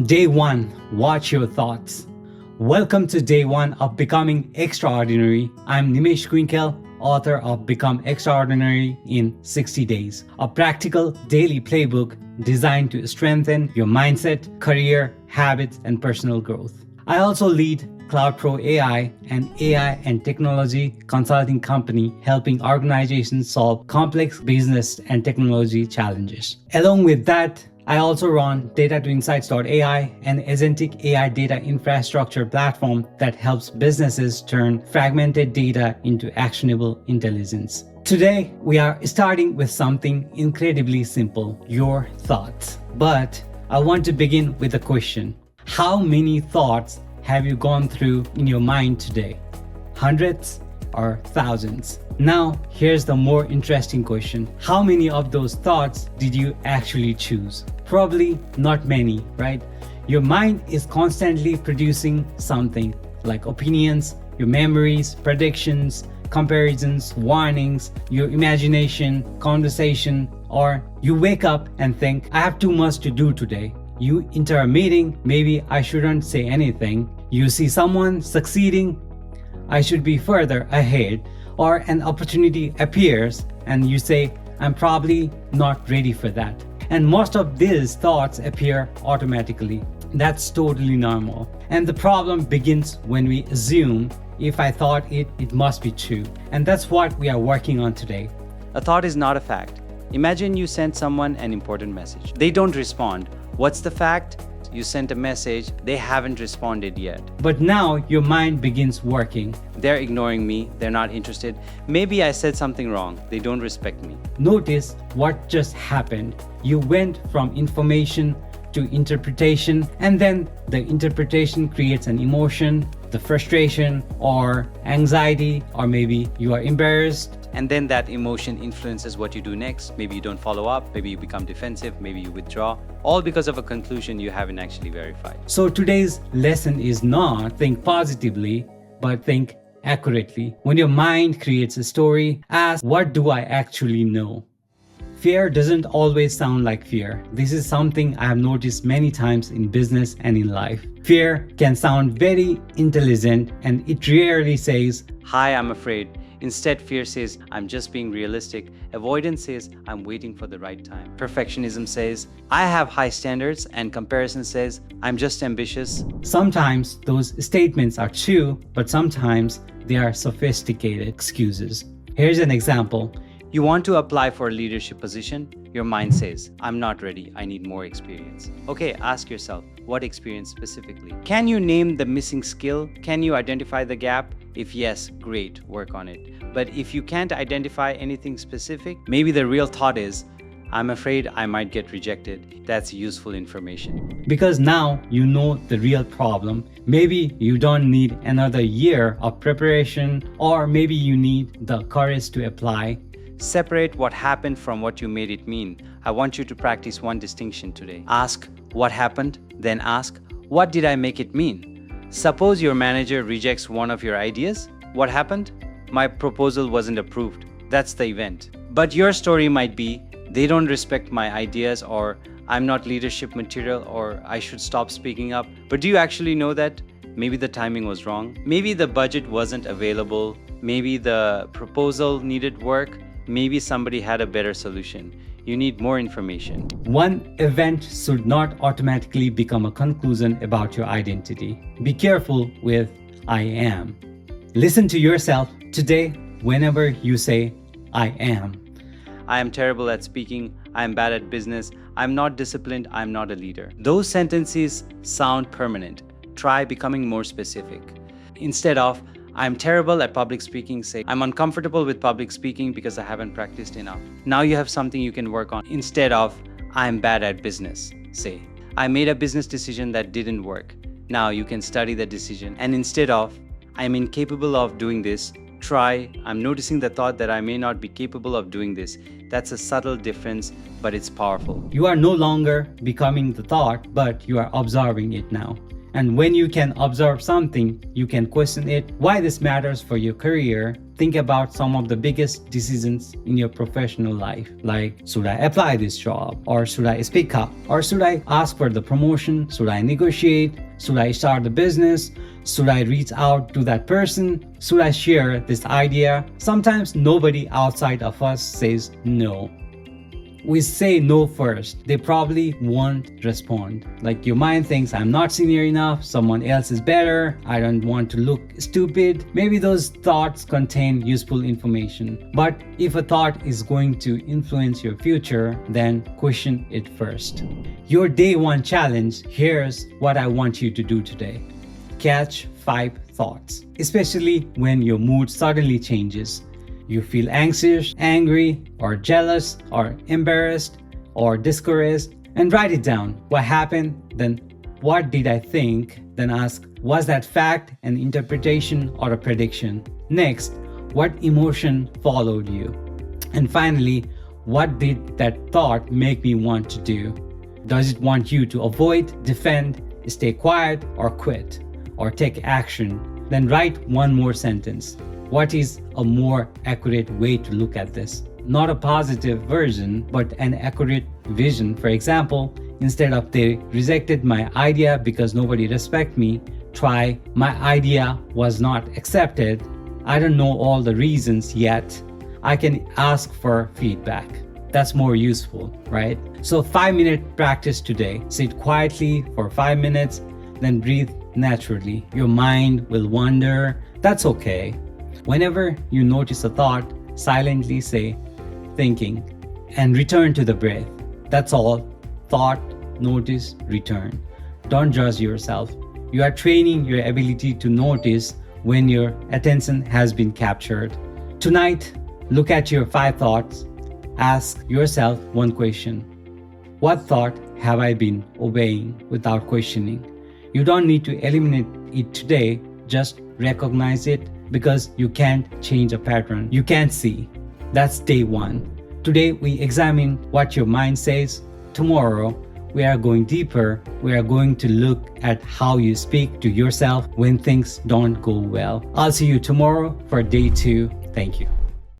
Day 1. Watch your thoughts. Welcome to day 1 of Becoming Extraordinary. I'm Nimesh Quinkel, author of Become Extraordinary in 60 Days, a practical daily playbook designed to strengthen your mindset, career, habits, and personal growth. I also lead Cloud Pro AI, an AI and technology consulting company helping organizations solve complex business and technology challenges. Along with that, I also run data2insights.ai, an agentic AI data infrastructure platform that helps businesses turn fragmented data into actionable intelligence. Today, we are starting with something incredibly simple, your thoughts. But I want to begin with a question. How many thoughts have you gone through in your mind today? Hundreds or thousands? Now, here's the more interesting question. How many of those thoughts did you actually choose? Probably not many, right? Your mind is constantly producing something like opinions, your memories, predictions, comparisons, warnings, your imagination, conversation, or you wake up and think, I have too much to do today. You enter a meeting, maybe I shouldn't say anything. You see someone succeeding, I should be further ahead. Or an opportunity appears and you say, I'm probably not ready for that. And most of these thoughts appear automatically. That's totally normal. And the problem begins when we assume, if I thought it, it must be true. And that's what we are working on today. A thought is not a fact. Imagine you sent someone an important message. They don't respond. What's the fact? You sent a message, they haven't responded yet. But now your mind begins working. They're ignoring me, they're not interested. Maybe I said something wrong, they don't respect me. Notice what just happened. You went from information to interpretation, and then the interpretation creates an emotion, the frustration or anxiety, or maybe you are embarrassed. And then that emotion influences what you do next. Maybe you don't follow up, maybe you become defensive, maybe you withdraw, all because of a conclusion you haven't actually verified. So today's lesson is not think positively, but think accurately. When your mind creates a story, ask, what do I actually know? Fear doesn't always sound like fear. This is something I have noticed many times in business and in life. Fear can sound very intelligent and it rarely says, Hi, I'm afraid. Instead, fear says, I'm just being realistic. Avoidance says, I'm waiting for the right time. Perfectionism says, I have high standards. And comparison says, I'm just ambitious. Sometimes those statements are true, but sometimes they are sophisticated excuses. Here's an example. You want to apply for a leadership position? Your mind says, I'm not ready, I need more experience. Okay, ask yourself, what experience specifically? Can you name the missing skill? Can you identify the gap? If yes, great, work on it. But if you can't identify anything specific, maybe the real thought is, I'm afraid I might get rejected. That's useful information. Because now you know the real problem. Maybe you don't need another year of preparation, or maybe you need the courage to apply. Separate what happened from what you made it mean. I want you to practice one distinction today. Ask what happened, then ask, what did I make it mean? Suppose your manager rejects one of your ideas. What happened? My proposal wasn't approved. That's the event. But your story might be, they don't respect my ideas, or I'm not leadership material, or I should stop speaking up. But do you actually know that? Maybe the timing was wrong. Maybe the budget wasn't available. Maybe the proposal needed work. Maybe somebody had a better solution. You need more information. One event should not automatically become a conclusion about your identity. Be careful with I am. Listen to yourself today whenever you say I am. I am terrible at speaking. I am bad at business. I'm not disciplined. I'm not a leader. Those sentences sound permanent. Try becoming more specific. Instead of I'm terrible at public speaking, say I'm uncomfortable with public speaking because I haven't practiced enough. Now you have something you can work on. Instead of I'm bad at business, say I made a business decision that didn't work. Now you can study the decision. And instead of I'm incapable of doing this, try I'm noticing the thought that I may not be capable of doing this. That's a subtle difference, but it's powerful. You are no longer becoming the thought, but you are observing it now. And when you can observe something, you can question it, why this matters for your career. Think about some of the biggest decisions in your professional life, like should I apply this job, or should I speak up, or should I ask for the promotion, should I negotiate, should I start the business, should I reach out to that person, should I share this idea. Sometimes nobody outside of us says no. We say no first, they probably won't respond. Like your mind thinks, I'm not senior enough, someone else is better, I don't want to look stupid. Maybe those thoughts contain useful information. But if a thought is going to influence your future, then question it first. Your day one challenge, here's what I want you to do today. Catch 5 thoughts, especially when your mood suddenly changes. You feel anxious, angry, or jealous, or embarrassed, or discouraged, and write it down. What happened? Then what did I think? Then ask, was that fact, an interpretation, or a prediction? Next, what emotion followed you? And finally, what did that thought make me want to do? Does it want you to avoid, defend, stay quiet, or quit, or take action? Then write one more sentence. What is a more accurate way to look at this? Not a positive version, but an accurate vision. For example, instead of they rejected my idea because nobody respect me, try my idea was not accepted. I don't know all the reasons yet. I can ask for feedback. That's more useful, right? So 5-minute practice today. Sit quietly for 5 minutes, then breathe naturally. Your mind will wander. That's okay. Whenever you notice a thought, silently say, thinking, and return to the breath. That's all. Thought, notice, return. Don't judge yourself. You are training your ability to notice when your attention has been captured. Tonight, look at your 5 thoughts. Ask yourself one question. What thought have I been obeying without questioning? You don't need to eliminate it today, just recognize it, because you can't change a pattern you can't see. That's day 1. Today we examine what your mind says. Tomorrow we are going deeper. We are going to look at how you speak to yourself when things don't go well. I'll see you tomorrow for day 2. Thank you.